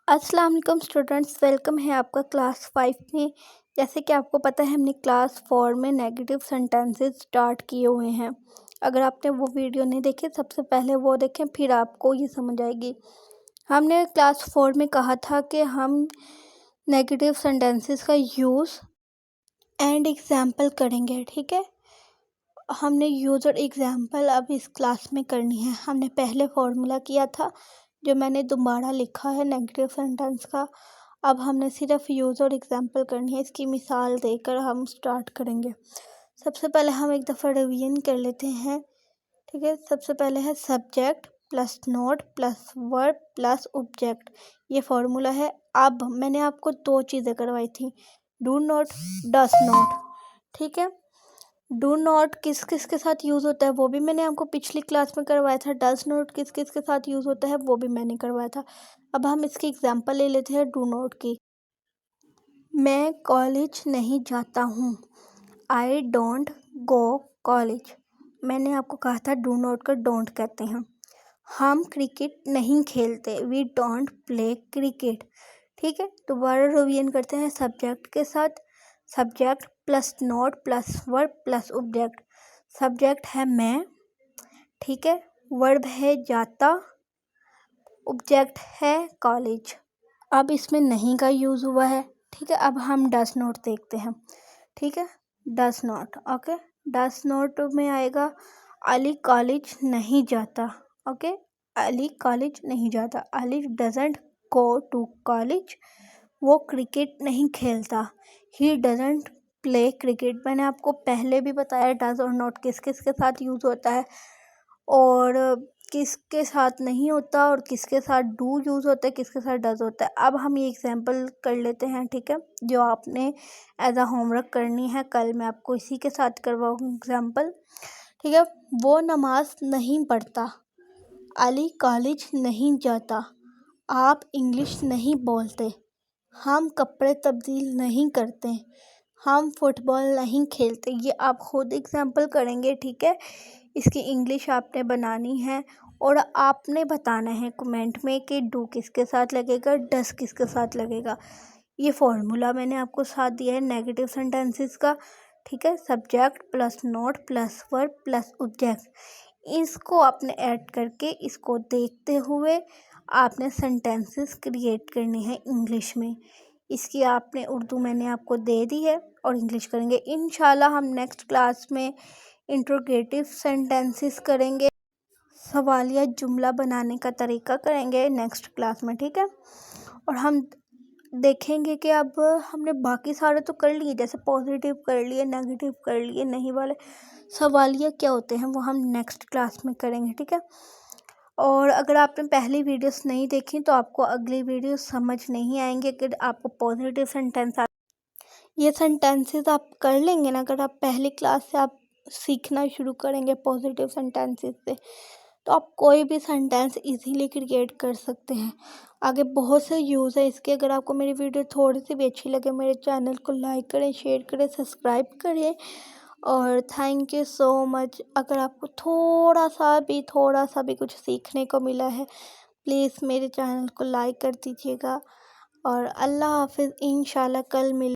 अस्सलाम वालेकुम students, welcome है आपका क्लास 5 में। जैसे कि आपको पता है हमने क्लास 4 में नेगेटिव सेंटेंसेस स्टार्ट किए हुए हैं। अगर आपने वो वीडियो नहीं देखी सबसे पहले वो देखें, फिर आपको ये समझ आएगी। हमने क्लास 4 में कहा था कि हम नेगेटिव सेंटेंसेस का यूज़ एंड एग्जाम्पल करेंगे, ठीक है। हमने यूज़ और एग्जाम्पल अब इस क्लास में करनी है। हमने पहले फार्मूला किया था जो मैंने दोबारा लिखा है नेगेटिव सेंटेंस का। अब हमने सिर्फ यूज़ और एग्जाम्पल करनी है। इसकी मिसाल देकर हम स्टार्ट करेंगे। सबसे पहले हम एक दफ़ा रिवीजन कर लेते हैं, ठीक है। सबसे पहले है subject plus note plus verb plus object, ये फार्मूला है। अब मैंने आपको दो चीज़ें करवाई थी, डू नॉट, डस नॉट, ठीक है। डू नॉट किस किस के साथ यूज़ होता है वो भी मैंने आपको पिछली क्लास में करवाया था। डज नॉट किस किस के साथ यूज़ होता है वो भी मैंने करवाया था। अब हम इसकी एग्जांपल ले लेते हैं डू नॉट की। मैं कॉलेज नहीं जाता हूँ, आई डोंट गो कॉलेज। मैंने आपको कहा था डू नॉट का डोंट कहते हैं। हम क्रिकेट नहीं खेलते, वी डोंट प्ले क्रिकेट, ठीक है। दोबारा रिवीजन करते हैं सब्जेक्ट के साथ। Subject plus note plus verb plus object. Subject है मैं, ठीक है। वर्ब है जाता, ऑब्जेक्ट है कॉलेज। अब इसमें नहीं का यूज़ हुआ है, ठीक है। अब हम डस नॉट देखते हैं, ठीक है। Does not, okay. Does not में आएगा अली कॉलेज नहीं जाता, ओके। अली कॉलेज नहीं जाता, Ali doesn't go to college. वो क्रिकेट नहीं खेलता, ही डजंट प्ले क्रिकेट। मैंने आपको पहले भी बताया डज और नॉट किस किस के साथ यूज़ होता है और किसके साथ नहीं होता और किसके साथ डू यूज़ होता है, किसके साथ डज होता है। अब हम ये एग्जांपल कर लेते हैं, ठीक है, जो आपने एज अ होमवर्क करनी है। कल मैं आपको इसी के साथ करवाऊँ एग्जांपल, ठीक है। वो नमाज नहीं पढ़ता, अली कॉलेज नहीं जाता, आप इंग्लिश नहीं बोलते, हम कपड़े तब्दील नहीं करते, हम फुटबॉल नहीं खेलते। ये आप खुद एग्जांपल करेंगे, ठीक है। इसकी इंग्लिश आपने बनानी है और आपने बताना है कमेंट में कि डू किसके साथ लगेगा, डस किसके साथ लगेगा। ये फॉर्मूला मैंने आपको साथ दिया है नेगेटिव सेंटेंसेस का, ठीक है। Subject plus note plus verb plus object, इसको आपने ऐड करके इसको देखते हुए आपने सेंटेंसेस क्रिएट करने हैं इंग्लिश में। इसकी आपने उर्दू मैंने आपको दे दी है और इंग्लिश करेंगे। इंशाल्लाह हम नेक्स्ट क्लास में इंट्रोगेटिव सेंटेंसेस करेंगे, सवालिया जुमला बनाने का तरीका करेंगे नेक्स्ट क्लास में, ठीक है। और हम देखेंगे कि अब हमने बाकी सारे तो कर लिए, जैसे पॉजिटिव कर लिए, नेगेटिव कर लिए, नहीं वाले सवालिया क्या होते हैं वो हम नेक्स्ट क्लास में करेंगे, ठीक है। और अगर आपने पहली वीडियोस नहीं देखी तो आपको अगली वीडियो समझ नहीं आएंगे कि आपको पॉजिटिव सेंटेंस ये सेंटेंसेस आप कर लेंगे ना। अगर आप पहली क्लास से आप सीखना शुरू करेंगे पॉजिटिव सेंटेंसेस से, तो आप कोई भी सेंटेंस इजीली क्रिएट कर सकते हैं। आगे बहुत से यूज़ है इसके। अगर आपको मेरी वीडियो थोड़ी सी भी अच्छी लगे मेरे चैनल को लाइक करें, शेयर करें, सब्सक्राइब करें और थैंक यू सो मच। अगर आपको थोड़ा सा भी कुछ सीखने को मिला है प्लीज़ मेरे चैनल को लाइक कर दीजिएगा और अल्लाह हाफिज़। इंशाल्लाह कल मिल